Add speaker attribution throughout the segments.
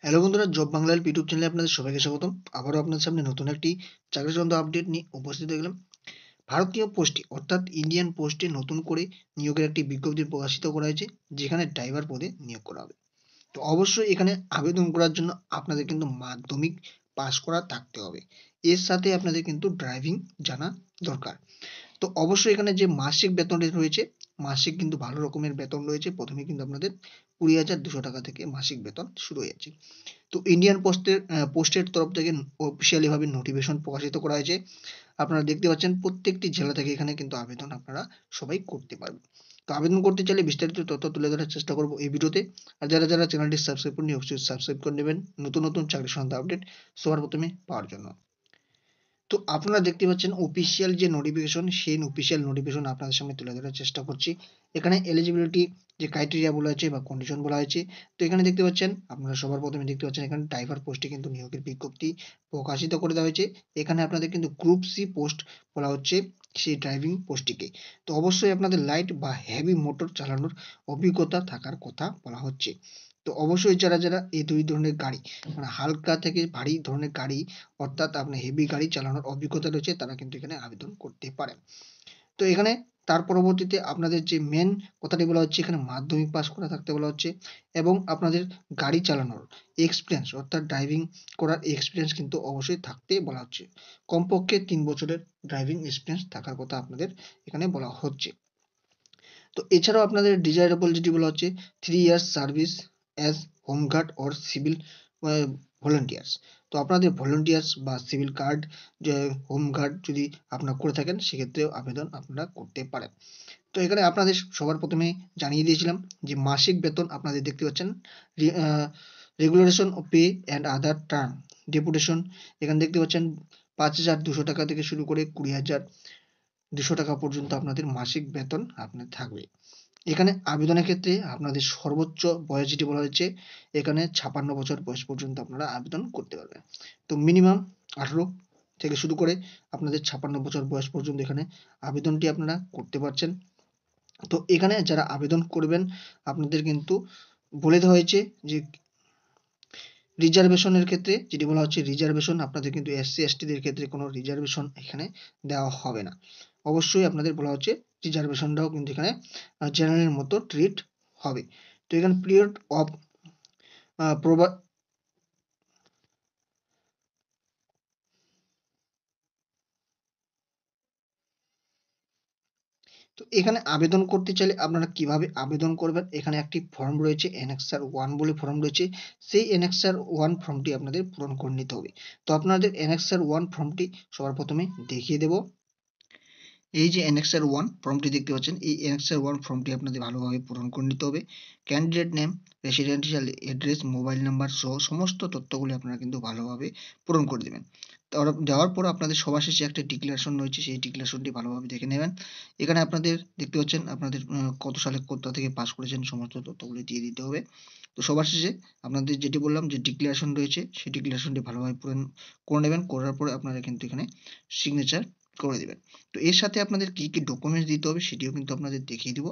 Speaker 1: Hello বন্ধুরা, job বাংলার YouTube চ্যানেলে আপনাদের সবাইকে স্বাগতম। আবারও আপনাদের সামনে নতুন একটি চাকরি সংক্রান্ত আপডেট নিয়ে উপস্থিত হয়ে গেলাম। ভারতীয় পোস্টে অর্থাৎ ইন্ডিয়ান পোস্টে নতুন করে নিয়োগের একটি বিজ্ঞপ্তি প্রকাশিত করা হয়েছে, যেখানে ড্রাইভার পদে নিয়োগ করা হবে। তো অবশ্যই এখানে আবেদন করার জন্য আপনাদের কিন্তু মাধ্যমিক পাস করা থাকতে হবে। এর সাথে আপনাদের কিন্তু ড্রাইভিং জানা দরকার। তো অবশ্যই এখানে যে মাসিক বেতনটি রয়েছে, মাসিক কিন্তু ভালো রকমের বেতন রয়েছে। প্রথমে কিন্তু আপনাদের 20,200 টাকা থেকে মাসিক বেতন শুরু হয়ে যাচ্ছে। তো ইন্ডিয়ান পোস্টের তরফ থেকে অফিসিয়ালি ভাবে নোটিফিকেশন প্রকাশিত করা হয়েছে। আপনারা দেখতে পাচ্ছেন প্রত্যেকটি জেলা থেকে এখানে কিন্তু আবেদন আপনারা সবাই করতে পারবেন। তো আবেদন করতে চাইলে বিস্তারিত তথ্য তুলে ধরার চেষ্টা করব এই ভিডিওতে। আর যারা চ্যানেলটি সাবস্ক্রাইব করেনি অবশ্যই সাবস্ক্রাইব করে নেবেন নতুন চাকরি সংক্রান্ত আপডেট সবার প্রথমে পাওয়ার জন্য। তো আপনারা দেখতে পাচ্ছেন অফিসিয়াল যে নোটিফিকেশন, সেই অফিসিয়াল নোটিফিকেশন আপনাদের সামনে তুলে ধরার চেষ্টা করছি। এখানে এলিজিবিলিটি যে ক্রাইটেরিয়া বলা হয়েছে বা কন্ডিশন বলা হয়েছে। তো এখানে দেখতে পাচ্ছেন, আপনারা সবার প্রথমে দেখতে পাচ্ছেন এখানে ড্রাইভার পোস্টে কিন্তু নিয়োগের বিজ্ঞপ্তি প্রকাশিত করে দেওয়া হয়েছে। এখানে আপনাদের কিন্তু গ্রুপ সি পোস্ট বলা হচ্ছে সেই ড্রাইভিং পোস্টটিকে। তো অবশ্যই আপনাদের লাইট বা হেভি মোটর চালানোর অভিজ্ঞতা থাকার কথা বলা হচ্ছে। তো অবশ্যই যারা এই দুই ধরনের গাড়ি, মানে হালকা থেকে ভারী ধরনের গাড়ি, অর্থাৎ আপনার হেভি গাড়ি চালানোর অভিজ্ঞতা রয়েছে, তারা কিন্তু এখানে আবেদন করতে পারেন। তো এখানে তার পরবর্তীতে আপনাদের যে মেন কথাটি বলা হচ্ছে, এখানে মাধ্যমিক পাস করা থাকতে বলা হচ্ছে এবং আপনাদের গাড়ি চালানোর এক্সপিরিয়েন্স, অর্থাৎ ড্রাইভিং করার এক্সপিরিয়েন্স কিন্তু অবশ্যই থাকতে বলা হচ্ছে। কমপক্ষে 3 বছরের ড্রাইভিং এক্সপিরিয়েন্স থাকার কথা আপনাদের এখানে বলা হচ্ছে। তো এছাড়াও আপনাদের ডিজায়ারেবল যেটি বলা হচ্ছে 3 years service as home guard or civil volunteers. তো আপনাদের ভলেন্টিয়ার্স বা সিভিল গার্ড, যে হোমগার্ড যদি আপনারা করে থাকেন, সেক্ষেত্রেও আবেদন আপনারা করতে পারেন। তো এখানে আপনাদের সবার প্রথমে জানিয়ে দিয়েছিলাম যে মাসিক বেতন আপনাদের দেখতে পাচ্ছেন regulation of pay and other term deputation. এখানে দেখতে পাচ্ছেন 5,200 টাকা থেকে শুরু করে 20,200 টাকা পর্যন্ত আপনাদের মাসিক বেতন আপনার থাকবে। এখানে আবেদনের ক্ষেত্রে আপনাদের সর্বোচ্চ বয়স যেটি বলা হয়েছে, এখানে 56 বছর বয়স পর্যন্ত আপনারা আবেদন করতে পারবেন। তো মিনিমাম 18 থেকে শুরু করে আপনাদের 56 বছর বয়স পর্যন্ত এখানে আবেদনটি আপনারা করতে পারছেন। তো এখানে যারা আবেদন করবেন, আপনাদের কিন্তু বলে দেওয়া হয়েছে যে রিজার্ভেশনের ক্ষেত্রে যেটি বলা হচ্ছে, রিজার্ভেশন আপনাদের কিন্তু এসসি এসটিদের ক্ষেত্রে কোনো রিজার্ভেশন এখানে দেওয়া হবে না। অবশ্যই আপনাদের বলা হচ্ছে রিজার্ভেশনটাও কিন্তু এখানে জেনারেলের মতো ট্রিট হবে। তো এখানে পিরিয়ড অফ প্রবা তো এখানে আবেদন করতে চাইলে আপনারা কিভাবে আবেদন করবেন, এখানে একটি ফর্ম রয়েছে, এনেক্সার 1 বলে ফর্ম রয়েছে। সেই এনেক্সার 1 ফর্মটি আপনাদের পূরণ করে নিতে হবে। তো আপনাদের এনেক্সার 1 ফর্মটি সবার প্রথমে দেখিয়ে দেব। এই যে এনেক্সার 1 ফর্মটি দেখতে পাচ্ছেন, এই এনেক্সার 1 ফর্মটি আপনাদের ভালোভাবে পূরণ করে নিতে হবে। Candidate name, residential address, mobile number সহ সমস্ত তথ্যগুলি আপনারা কিন্তু ভালোভাবে পূরণ করে দেবেন। দেওয়ার পর আপনাদের সবার শেষে একটা ডিক্লারেশন রয়েছে, সেই ডিক্লারেশনটি ভালোভাবে দেখে নেবেন। এখানে আপনাদের দেখতে পাচ্ছেন আপনাদের কত সালে কোথা থেকে পাস করেছেন, সমস্ত তথ্যগুলি দিয়ে দিতে হবে। তো সবার শেষে আপনাদের যেটি বললাম যে ডিক্লারেশন রয়েছে, সেই ডিক্লারেশনটি ভালোভাবে পূরণ করে নেবেন। করার পরে আপনারা কিন্তু এখানে সিগনেচার করে দেবেন। তো এর সাথে আপনাদের কি ডকুমেন্টস দিতে হবে সেটিও কিন্তু আপনাদের দেখিয়ে দিব।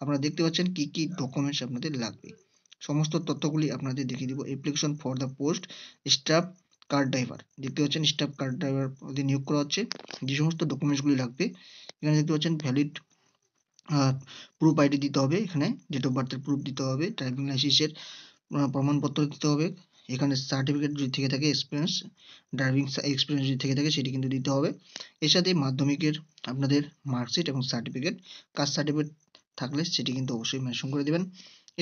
Speaker 1: আপনারা দেখতে পাচ্ছেন কি ডকুমেন্টস আপনাদের লাগবে। সমস্ত তথ্যগুলি আপনাদের দেখিয়ে দিব। Application for the post staff car driver, দেখতে পাচ্ছেন স্টাফ কার ড্রাইভার পদে নিয়োগ করা হচ্ছে। যে সমস্ত ডকুমেন্টসগুলি লাগবে, এখানে দেখতে পাচ্ছেন ভ্যালিড প্রুফ আইডি দিতে হবে, এখানে ডেট অফ বার্থের প্রুফ দিতে হবে, ড্রাইভিং লাইসেন্সের প্রমাণপত্র দিতে হবে, এখানে সার্টিফিকেট যদি থেকে থাকে এক্সপিরিয়েন্স, ড্রাইভিং এক্সপিরিয়েন্স যদি থেকে থাকে সেটি কিন্তু দিতে হবে। এর সাথে মাধ্যমিকের আপনাদের মার্কশিট এবং সার্টিফিকেট, কাস্ট সার্টিফিকেট থাকলে সেটি কিন্তু অবশ্যই মেনশন করে দেবেন।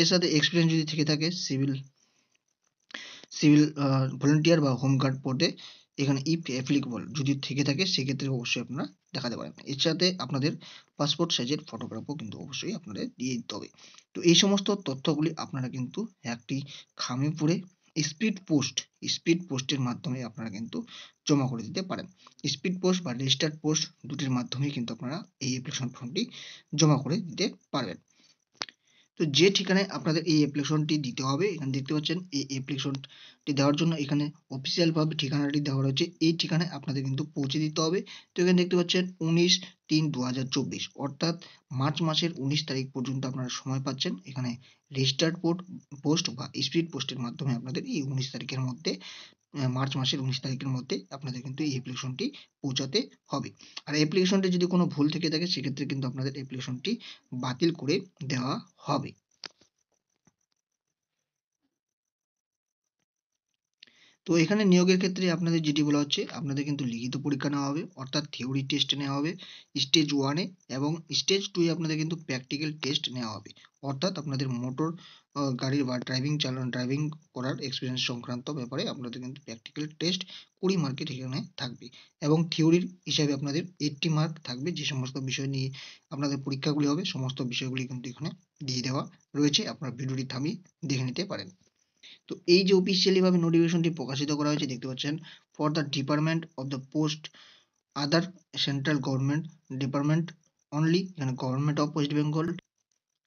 Speaker 1: এর সাথে এক্সপিরিয়েন্স যদি থেকে থাকে সিভিল সিভিল ভলেন্টিয়ার বা হোমগার্ড পদে, এখানে ইফ অ্যাপ্লিকেবল যদি থেকে থাকে সেক্ষেত্রে অবশ্যই আপনারা দেখাতে পারেন। এর সাথে আপনাদের পাসপোর্ট সাইজের ফটোগ্রাফও কিন্তু অবশ্যই আপনাদের দিয়ে দিতে হবে। তো এই সমস্ত তথ্যগুলি আপনারা কিন্তু একটি খামে পড়ে স্পিড পোস্টের মাধ্যমে আপনারা কিন্তু জমা করে দিতে পারেন। স্পিড পোস্ট বা রেজিস্টার্ড পোস্ট দুটির মাধ্যমেই কিন্তু আপনারা এই অ্যাপ্লিকেশন ফর্মটি জমা করে দিতে পারবেন। তো যে ঠিকানায় আপনাদের এই অ্যাপ্লিকেশনটি দিতে হবে, এখানে দেখতে পাচ্ছেন এই অ্যাপ্লিকেশনটি দেওয়ার জন্য এখানে অফিসিয়াল ভাবে ঠিকানাটি দেওয়া রয়েছে, এই ঠিকানায় আপনাদের কিন্তু পৌঁছে দিতে হবে। তো এখানে দেখতে পাচ্ছেন 19 3/2024, অর্থাৎ মার্চ মাসের 19 তারিখ পর্যন্ত আপনারা সময় পাচ্ছেন এখানে রেজিস্টার্ড পোস্ট বা স্পিড পোস্টের মাধ্যমে আপনাদের এই 19 তারিখের মধ্যে, মার্চ মাসের 19 তারিখের মধ্যে আপনাদের কিন্তু এই অ্যাপ্লিকেশনটি পৌঁছাতে হবে। আর অ্যাপ্লিকেশনটি যদি কোনো ভুল থেকে থাকে সেক্ষেত্রে কিন্তু আপনাদের অ্যাপ্লিকেশনটি বাতিল করে দেওয়া হবে। তো এখানে নিয়োগের ক্ষেত্রে আপনাদের যেটি বলা হচ্ছে, আপনাদের কিন্তু লিখিত পরীক্ষা নেওয়া হবে, অর্থাৎ থিওরি টেস্ট নেওয়া হবে স্টেজ 1 এ, এবং স্টেজ 2 এ আপনাদের কিন্তু প্র্যাকটিক্যাল টেস্ট নেওয়া হবে। অর্থাৎ আপনাদের মোটর গাড়ির বা ড্রাইভিং করার এক্সপেরিয়েন্স সংক্রান্ত ব্যাপারে আপনাদের কিন্তু প্র্যাকটিক্যাল টেস্ট 20 মার্কের এখানে থাকবে, এবং থিওরির হিসাবে আপনাদের 80 মার্ক থাকবে। যে সমস্ত বিষয় নিয়ে আপনাদের পরীক্ষাগুলি হবে সমস্ত বিষয়গুলি কিন্তু এখানে দিয়ে দেওয়া রয়েছে, আপনারা ভিডিওটি থামিয়ে দেখে নিতে পারেন। তো এই যে অফিসিয়ালি ভাবে নোটিফিকেশনটি প্রকাশিত করা হয়েছে দেখতে পাচ্ছেন, for the department of the post other central government department only, এখানে government of West Bengal,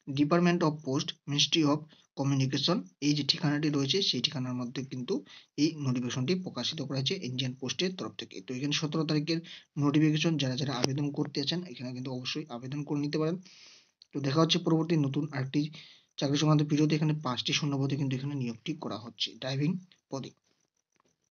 Speaker 1: department of post, ministry of communication, এই যে ঠিকানাটি রয়েছে সেই ঠিকানার মধ্যে কিন্তু এই নোটিফিকেশনটি প্রকাশিত করা হয়েছে ইন্ডিয়ান পোস্টের তরফ থেকে। তো এখানে 17 তারিখের নোটিফিকেশন, যারা আবেদন করতে আছেন এখানে কিন্তু অবশ্যই আবেদন করে নিতে পারেন। তো দেখা হচ্ছে পরবর্তী নতুন আরেকটি চাকরি সংক্রান্ত ভিডিওতে। এখানে 5টি শূন্যপদে কিন্তু এখানে নিয়োগটি করা হচ্ছে ড্রাইভিং পদে।